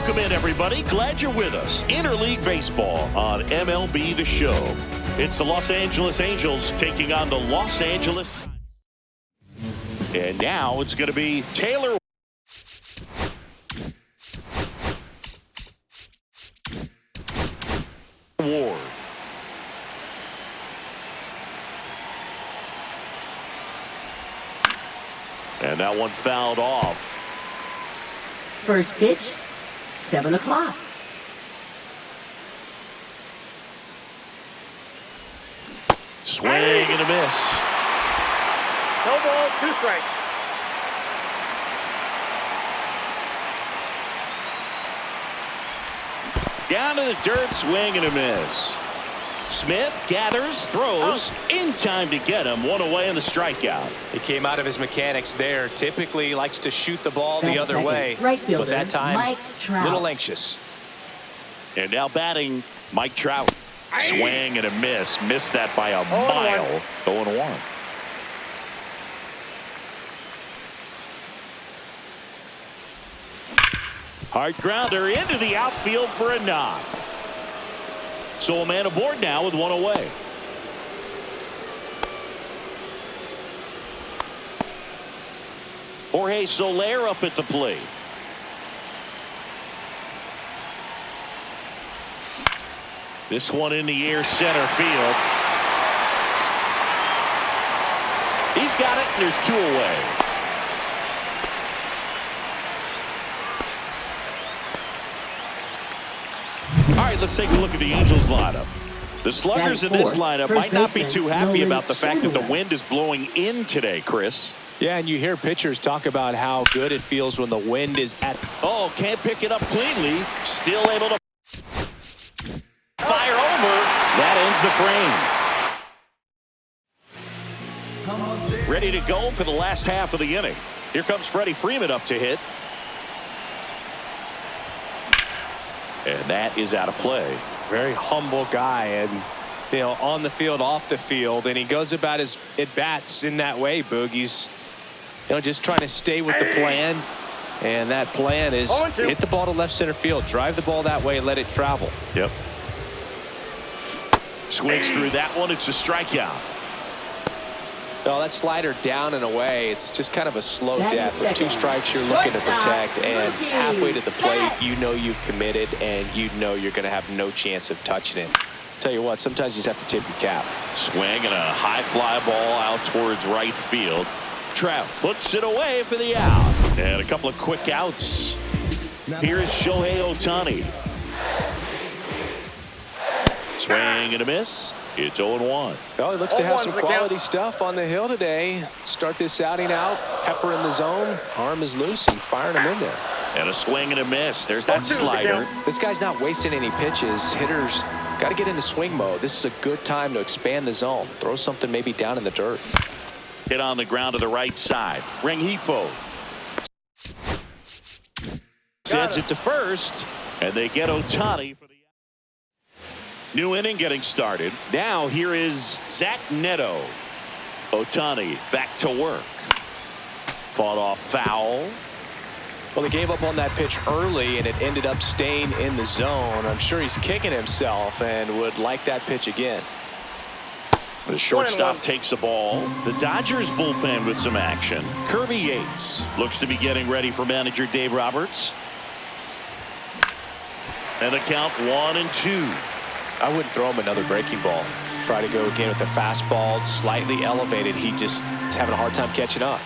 Welcome in, everybody. Glad you're with us. Interleague Baseball on MLB The Show. It's the Los Angeles Angels taking on the Los Angeles. And now it's going to be Taylor Ward. And that one fouled off. First pitch, 7 o'clock. Swing and a miss. No ball, 2 strikes. Down to the dirt, swing and a miss. Smith gathers, throws, in time to get him. One away in the strikeout. He came out of his mechanics there. Typically likes to shoot the ball the other Second, way. right fielder, but that time, Mike Trout. a little anxious. And now batting, Mike Trout. Swing and a miss. Missed that by a mile. 0-1. Hard grounder into the outfield for a knock. So a man aboard now with 1 away. Jorge Soler up at the plate. This one in the air, center field. He's got it, and there's 2 away. All right, let's take a look at the Angels lineup. The sluggers in this lineup might not be too happy about the fact that the wind is blowing in today, Chris. Yeah, and you hear pitchers talk about how good it feels when the wind is at. Oh, can't pick it up cleanly. Still able to fire over. That ends the frame. Ready to go for the last half of the inning. Here comes Freddie Freeman up to hit. And that is out of play. Very humble guy, and on the field, off the field, and he goes about his at-bats in that way, Boog. He's just trying to stay with the plan, and that plan is hit the ball to left center field, drive the ball that way, let it travel. Yep. Swings through that one. It's a strikeout. No, that slider down and away. It's just kind of a slow death. With 2 strikes, you're looking to protect, and halfway to the plate, you've committed, and you're going to have no chance of touching it. Tell you what, sometimes you just have to tip your cap. Swing and a high fly ball out towards right field. Trout puts it away for the out. And a couple of quick outs. Here's Shohei Ohtani. Swing and a miss. It's 0-1. Well, he looks to have some quality stuff on the hill today. Start this outing out. Pepper in the zone. Arm is loose and firing him in there. And a swing and a miss. There's that slider. This guy's not wasting any pitches. Hitters got to get into swing mode. This is a good time to expand the zone. Throw something maybe down in the dirt. Hit on the ground to the right side. Rengifo sends it to first, and they get Ohtani for the new inning getting started. Now here is Zach Neto. Ohtani back to work. Fought off foul. Well, he gave up on that pitch early, and it ended up staying in the zone. I'm sure he's kicking himself and would like that pitch again. The shortstop takes the ball. The Dodgers bullpen with some action. Kirby Yates looks to be getting ready for manager Dave Roberts. And the count 1-2. I wouldn't throw him another breaking ball. Try to go again with the fastball, slightly elevated. He just is having a hard time catching up.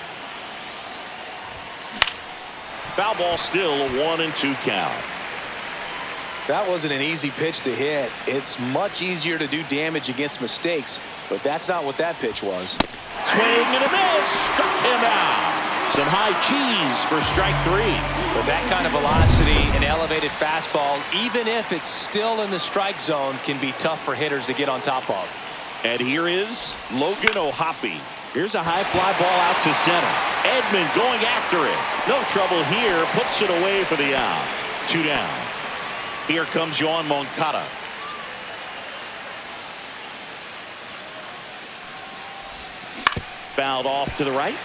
Foul ball, still a 1-2 count. That wasn't an easy pitch to hit. It's much easier to do damage against mistakes, but that's not what that pitch was. Swing and a miss. Struck him out. Some high cheese for strike 3. With that kind of velocity, an elevated fastball, even if it's still in the strike zone, can be tough for hitters to get on top of. And here is Logan O'Hoppe. Here's a high fly ball out to center. Edman going after it. No trouble here. Puts it away for the out. 2 down. Here comes Yoan Moncada. Fouled off to the right.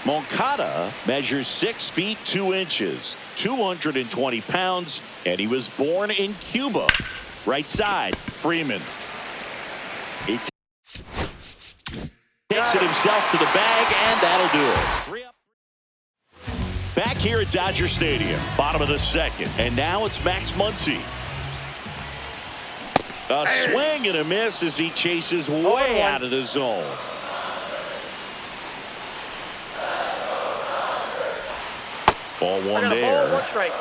Moncada measures 6 feet 2 inches, 220 pounds, and he was born in Cuba. Right side, Freeman. He takes it himself to the bag, and that'll do it. Back here at Dodger Stadium, bottom of the second, and now it's Max Muncy. A swing and a miss as he chases way out of the zone. Ball one there. Ball, 1 strike.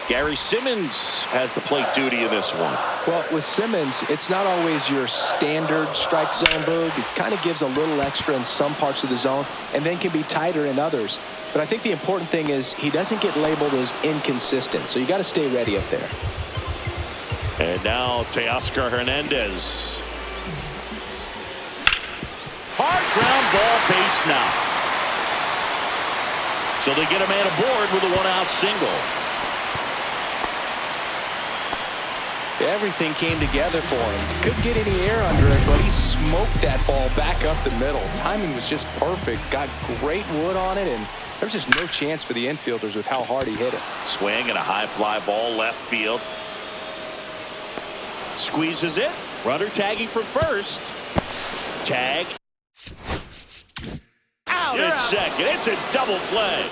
Gary Simmons has the plate duty in this one. Well, with Simmons, it's not always your standard strike zone, Boog. It kind of gives a little extra in some parts of the zone and then can be tighter in others. But I think the important thing is he doesn't get labeled as inconsistent, so you got to stay ready up there. And now Teoscar Hernandez. Hard ground ball, base now. So they get a man aboard with a 1-out single. Everything came together for him. Couldn't get any air under it, but he smoked that ball back up the middle. Timing was just perfect. Got great wood on it, and there was just no chance for the infielders with how hard he hit it. Swing and a high fly ball left field. Squeezes it. Runner tagging from first. Tag. Out at second. It's a double play.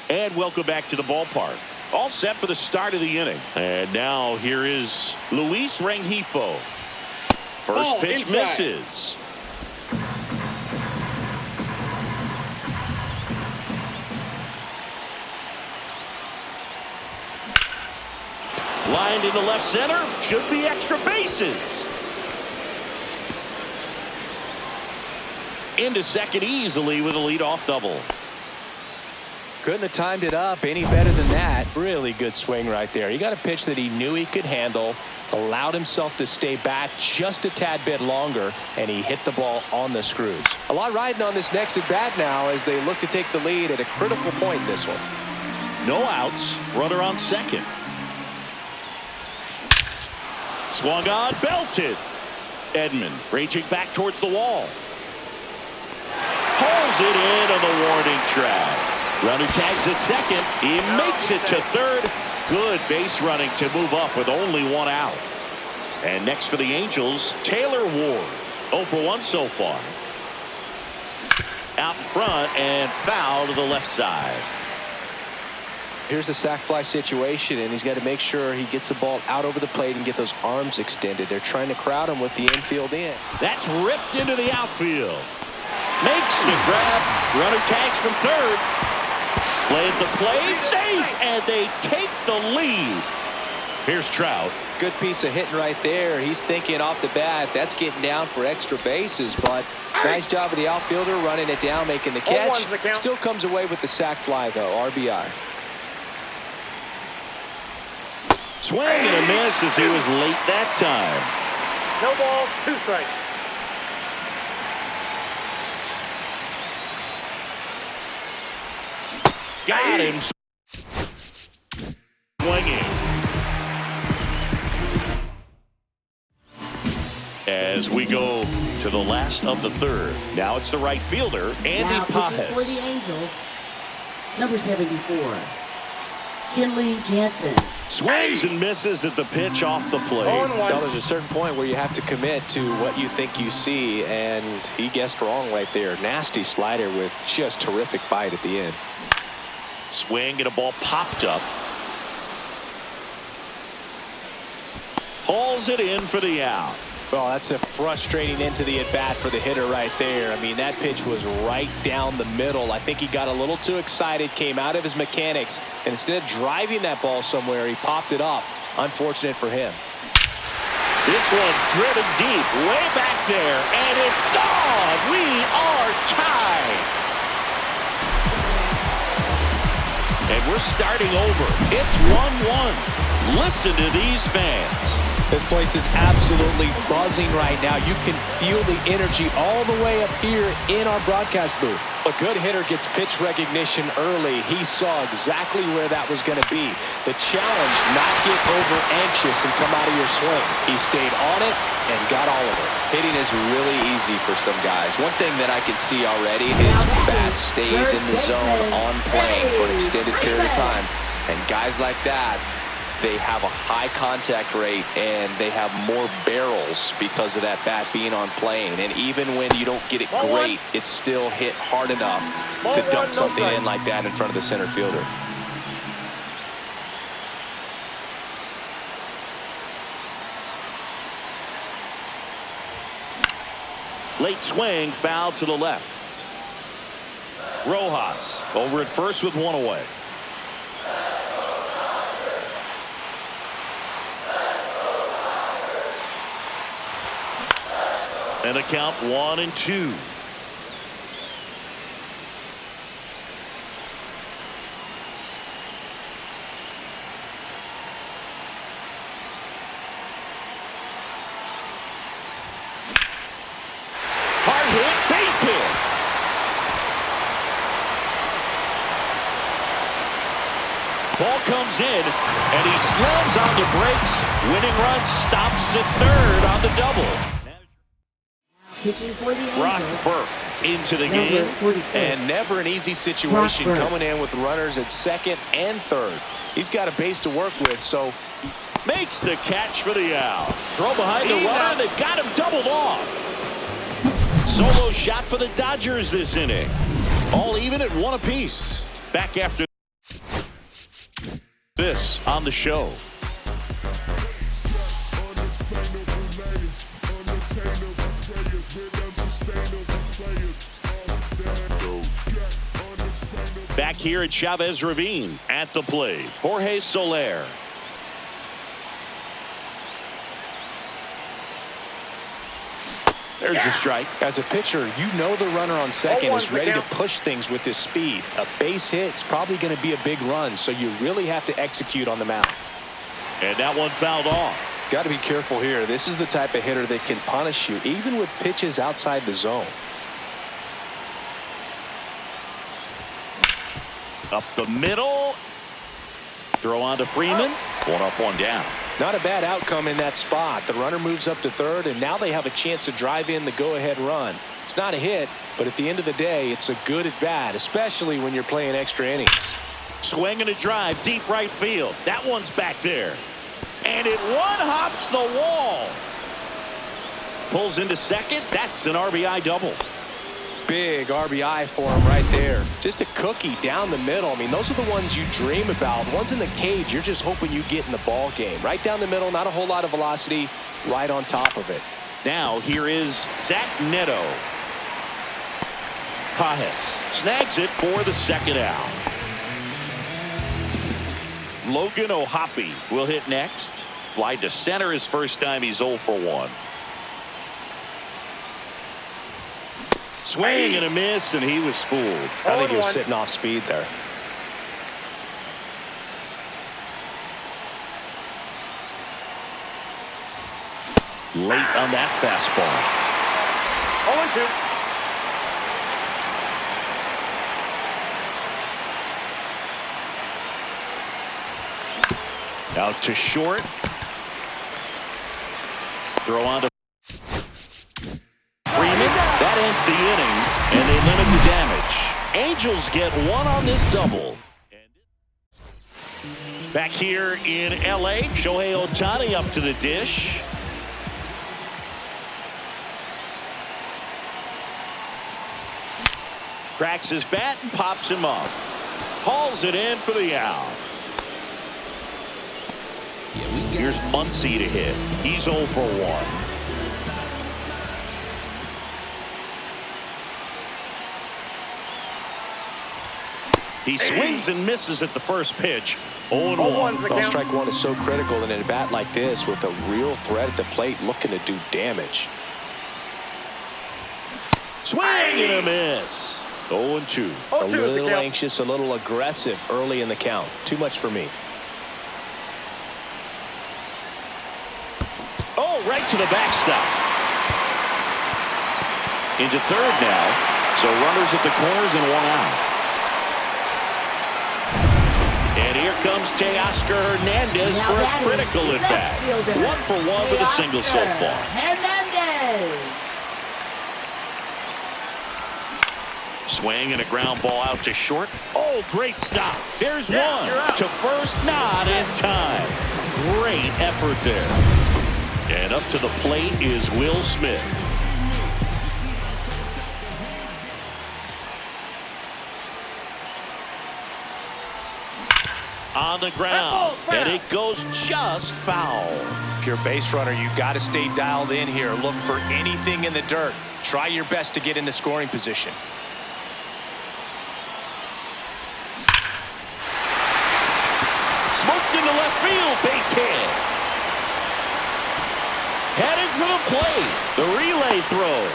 And welcome back to the ballpark. All set for the start of the inning. And now here is Luis Rengifo. First pitch inside. misses. Lined into left center. Should be extra bases. Into second easily with a leadoff double. Couldn't have timed it up any better than that. Really good swing right there. He got a pitch that he knew he could handle, allowed himself to stay back just a tad bit longer, and he hit the ball on the screws. A lot riding on this next at bat now as they look to take the lead at a critical point in this one. No outs. Runner on second. Swung on, belted. Edman raging back towards the wall. Pulls it in on the warning track. Runner tags at second. He makes it to third. Good base running to move up with only 1 out. And next for the Angels, Taylor Ward. 0 for 1 so far. Out in front and foul to the left side. Here's a sac fly situation, and he's got to make sure he gets the ball out over the plate and get those arms extended. They're trying to crowd him with the infield in. That's ripped into the outfield. Makes the grab. Runner tags from third. Played the plate, safe, and they take the lead. Here's Trout. Good piece of hitting right there. He's thinking off the bat, that's getting down for extra bases, but nice job of the outfielder running it down, making the catch. Still comes away with the sac fly, though, RBI. Swing and a miss as he was late that time. No ball, 2 strikes. Got him. Swinging. As we go to the last of the third. Now it's the right fielder, Andy Now pitching for the Pages. Angels, number 74, Kenley Jansen. Swings and misses at the pitch off the plate. 0-1. Well, there's a certain point where you have to commit to what you think you see, and he guessed wrong right there. Nasty slider with just terrific bite at the end. Swing and a ball popped up. Hauls it in for the out. Well, that's a frustrating end to the at-bat for the hitter right there. I mean, that pitch was right down the middle. I think he got a little too excited, came out of his mechanics, and instead of driving that ball somewhere, he popped it up. Unfortunate for him. This one driven deep, way back there, and it's gone. We are tied. And we're starting over. It's 1-1. Listen to these fans. This place is absolutely buzzing right now. You can feel the energy all the way up here in our broadcast booth. A good hitter gets pitch recognition early. He saw exactly where that was going to be. The challenge, not get over anxious and come out of your swing. He stayed on it and got all of it. Hitting is really easy for some guys. One thing that I can see already, his bat stays in the zone on plane for an extended period of time. And guys like that, they have a high contact rate and they have more barrels because of that bat being on plane. And even when you don't get it great, it's still hit hard enough to dunk something in like that in front of the center fielder. Late swing, foul to the left. Rojas over at first with one away. And a count 1-2. Hard hit, base hit. Ball comes in, and he slams on the brakes. Winning run stops at third on the double. Pitching for the Angels. Brock Burke into the Number game. 46. And never an easy situation Brock Burke. coming in with runners at second and third. He's got a base to work with, so Makes the catch for the out. Throw behind the runner. They've got him doubled off. Solo shot for the Dodgers this inning. All even at one apiece. Back after this on the show. Back here at Chavez Ravine at the plate, Jorge Soler. There's the strike. as a pitcher, you know the runner on second is ready to push things with his speed. A base hit's probably going to be a big run, so you really have to execute on the mound. And that one fouled off. Got to be careful here. This is the type of hitter that can punish you, even with pitches outside the zone. Up the middle. Throw on to Freeman. One up, one down. Not a bad outcome in that spot. The runner moves up to third, and now they have a chance to drive in the go-ahead run. It's not a hit, but at the end of the day, it's a good at-bat, especially when you're playing extra innings. Swing and a drive, deep right field. That one's back there. And it one-hops the wall. Pulls into second. That's an RBI double. Big RBI for him right there. Just a cookie down the middle. I mean, those are the ones you dream about. Ones in the cage, you're just hoping you get in the ball game. Right down the middle, not a whole lot of velocity, right on top of it. Now here is Zach Neto. Pajes snags it for the second out. Logan O'Hoppe will hit next. Fly to center his first time. He's 0 for 1. Swing and a miss, and he was fooled. I think he was sitting off speed there. Late on that fastball. 0-2. Out to short. Throw on to Freeman. That ends the inning, and they limit the damage. Angels get one on this double. Back here in L.A., Shohei Ohtani up to the dish. Cracks his bat and pops him up. Hauls it in for the out. Here's Muncy to hit. He's 0 for 1. He swings and misses at the first pitch. 0-1. Well, strike one is so critical in a bat like this with a real threat at the plate looking to do damage. Swing and a miss. 0-2. A little anxious, a little aggressive early in the count. Too much for me. Oh, right to the backstop. Into third now. So runners at the corners and one out. And here comes Teoscar Hernandez for a critical at bat. 1-for-1 with a single so far. Hernandez. Swing and a ground ball out to short. Oh, great stop. There's one. To first, not in time. Great effort there. And up to the plate is Will Smith. On the ground, and it goes just foul. If you're a base runner, you got to stay dialed in here. Look for anything in the dirt. Try your best to get into scoring position. Smoked into left field, base hit. Heading for the plate. The relay throw.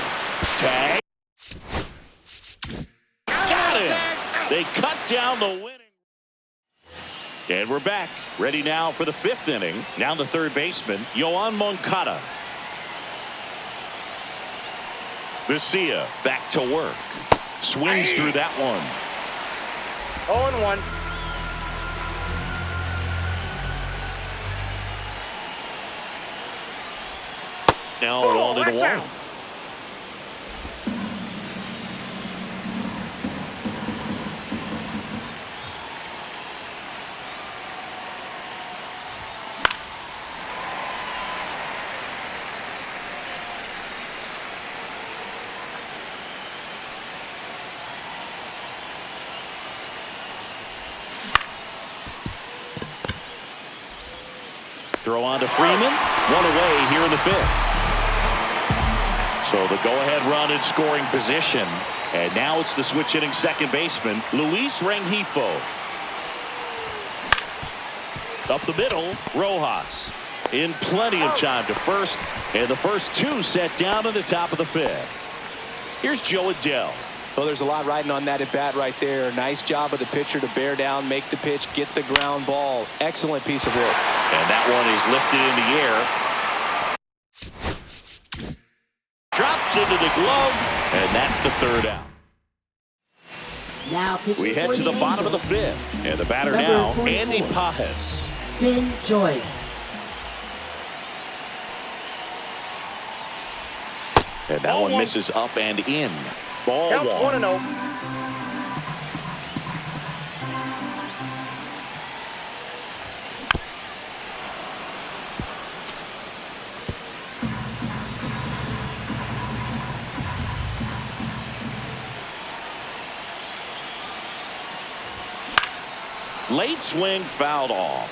Tag. Got him. They cut down the winning. And we're back. Ready now for the fifth inning. Now the third baseman, Yoan Moncada. Vesia back to work. Swings through that one. 0-1. Now 1-1. Throw on to Freeman. One away here in the fifth. So the go-ahead run in scoring position. And now it's the switch hitting second baseman, Luis Rengifo. Up the middle, Rojas. In plenty of time to first. And the first two set down in the top of the fifth. Here's Joe Adell. Well, there's a lot riding on that at bat right there. Nice job of the pitcher to bear down, make the pitch, get the ground ball. Excellent piece of work. And that one is lifted in the air. Drops into the glove, and that's the third out. Now We head to the bottom of the fifth, and the batter now, Andy Pages. Ben Joyce. And that one misses up and in. Ball one. 1-0. Late swing fouled off.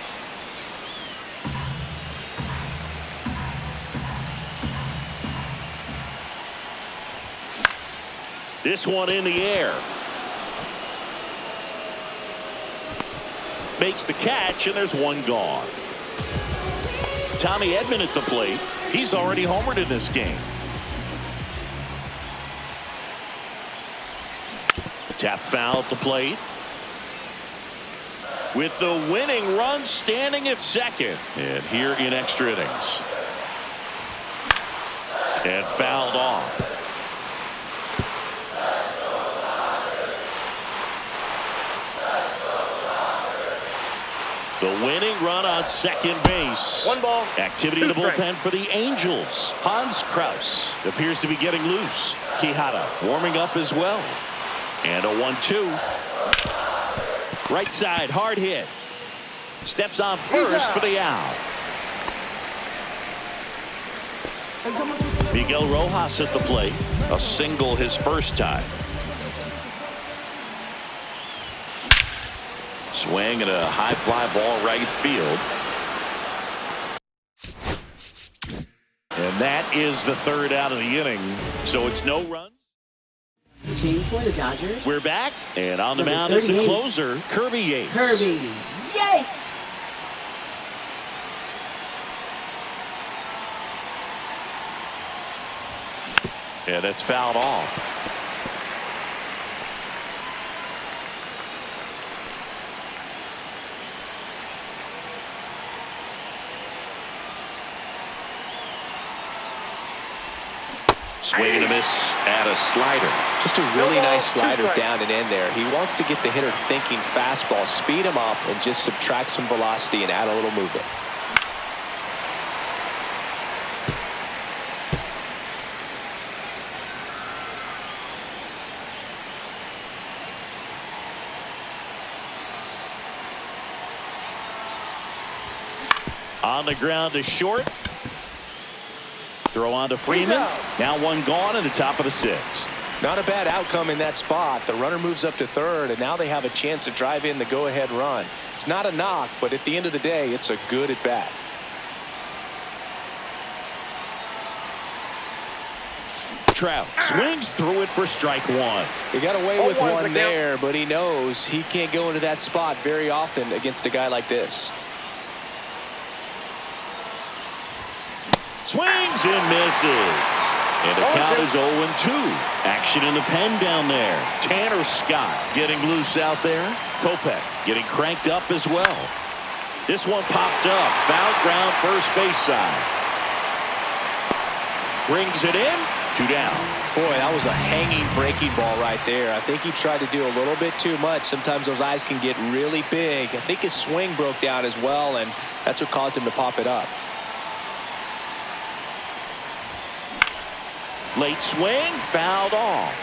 This one in the air. Makes the catch, and there's one gone. Tommy Edman at the plate. He's already homered in this game. Tap foul at the plate. With the winning run standing at second. And here in extra innings. And fouled off. The winning run on second base. 1 ball. Activity in the bullpen for the Angels. Hans Kraus appears to be getting loose. Quijada warming up as well. And a 1-2. Right side, hard hit. Steps on first for the out. Miguel Rojas at the plate. A single his first time. Swing and a high fly ball right field. And that is the third out of the inning. So it's no runs. Pitching for the Dodgers. We're back. And on the mound is the closer, Kirby Yates. Kirby Yates. Yeah, that's fouled off. Swing and a miss at a slider. Just a really nice slider down and in there. He wants to get the hitter thinking fastball, speed him up, and just subtract some velocity and add a little movement. On the ground to short. Throw on to Freeman. Now one gone in the top of the sixth. Not a bad outcome in that spot. The runner moves up to third, and now they have a chance to drive in the go-ahead run. It's not a knock, but at the end of the day, it's a good at bat. Trout swings through it for strike one. He got away with one there, but he knows he can't go into that spot very often against a guy like this. Swings and misses. And the count is 0-2. Action in the pen down there. Tanner Scott getting loose out there. Kopech getting cranked up as well. This one popped up. Foul ground first base side. Brings it in. 2 down. Boy, that was a hanging breaking ball right there. I think he tried to do a little bit too much. Sometimes those eyes can get really big. I think his swing broke down as well, and that's what caused him to pop it up. Late swing, fouled off.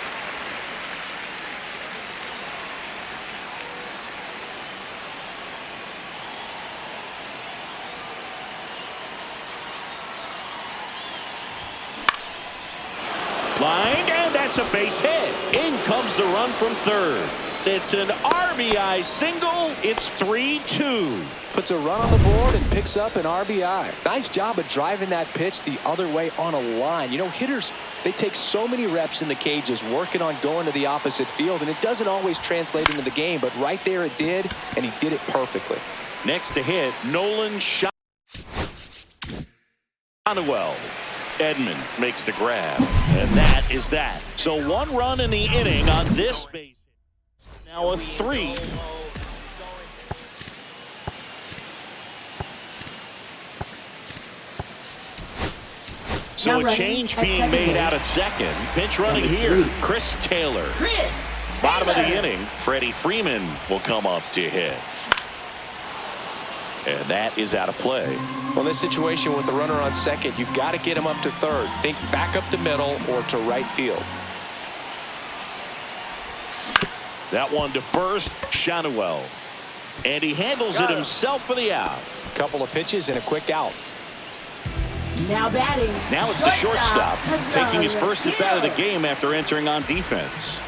Line, and that's a base hit. In comes the run from third. It's an RBI single. It's 3-2. Puts a run on the board and picks up an RBI. Nice job of driving that pitch the other way on a line. You know, hitters, they take so many reps in the cages working on going to the opposite field, and it doesn't always translate into the game, but right there it did, and he did it perfectly. Next to hit, Nolan Shotwell. Edman makes the grab, and that is that. So 1 run in the inning on this base. Now a 3. So a change being made out at second. Pinch running here, Chris Taylor. Bottom of the inning, Freddie Freeman will come up to hit. And that is out of play. Well, this situation with the runner on second, you've got to get him up to third. Think back up the middle or to right field. That one to first, Shotwell. And he handles it himself for the out. Couple of pitches and a quick out. Now batting. Now it's the shortstop, taking his first at bat of the game after entering on defense.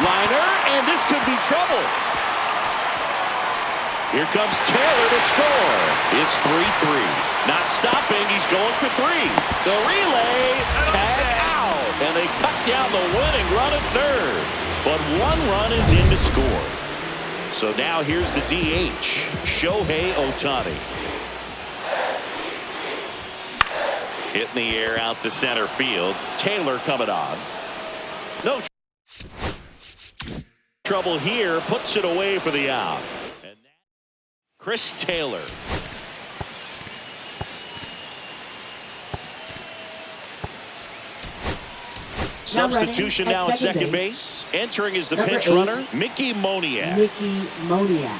Liner, and this could be trouble. Here comes Taylor to score. It's 3-3. Not stopping, he's going for 3. The relay, tag out. And they cut down the winning run at third. But 1 run is in to score. So now here's the DH, Shohei Ohtani. Hit in the air out to center field. Taylor coming on. No trouble here. Puts it away for the out. And Chris Taylor. Substitution now at second base. Entering is the pinch runner, Mickey Moniak.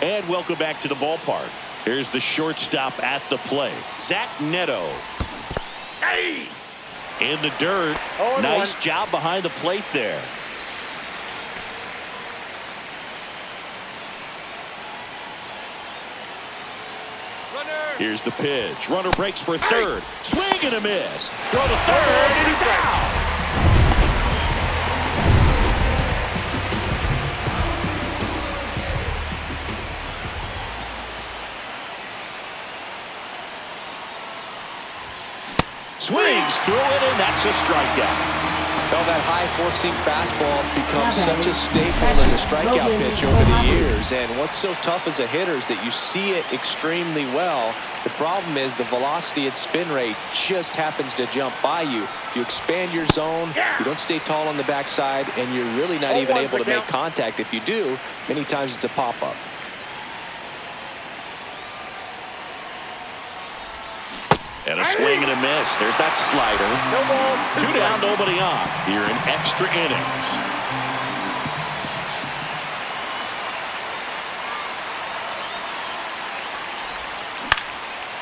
And welcome back to the ballpark. Here's the shortstop at the plate, Zach Neto. In the dirt. Nice job behind the plate there. Here's the pitch. Runner breaks for third. Swing and a miss. Throw to third, and he's out. Swings through it, and that's a strikeout. Well, that high four-seam fastball becomes such a staple as a strikeout pitch over the years. And what's so tough as a hitter is that you see it extremely well. The problem is the velocity and spin rate just happens to jump by you. You expand your zone, you don't stay tall on the backside, and you're really not even able to make contact. If you do, many times it's a pop-up. And a swing and a miss. There's that slider. No ball. 2 down, nobody on. Here in extra innings.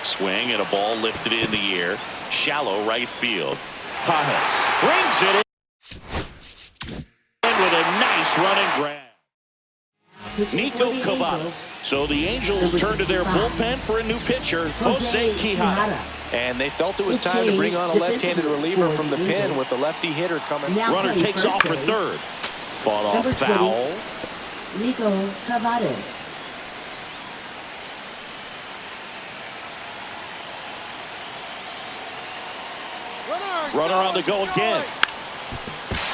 Swing and a ball lifted in the air. Shallow right field. Pages brings it in with a nice running grab. Nico Cavadas. So the Angels turn to their bullpen for a new pitcher, Jose Quijada. And they felt it was time to bring on a left-handed reliever from the pen with the lefty hitter coming. Runner takes off for third. Fought off foul. Nico Cavadas. Runner on the go again.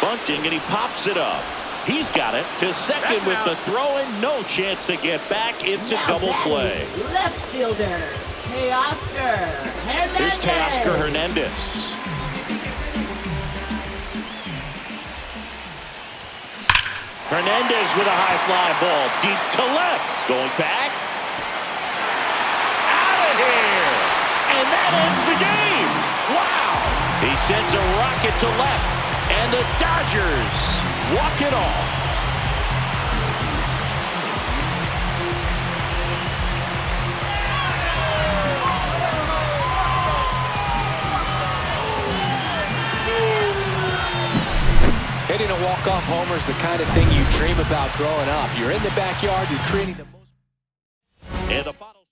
Bunting, and he pops it up. He's got it to second with the throw and no chance to get back. It's a double play. Left fielder, Teoscar Hernandez. Here's Teoscar Hernandez. Hernandez with a high fly ball deep to left. Going back. Out of here. And that ends the game. Wow. He sends a rocket to left. And the Dodgers walk it off. Hitting a walk-off homer is the kind of thing you dream about growing up. You're in the backyard, you're creating the most. And the final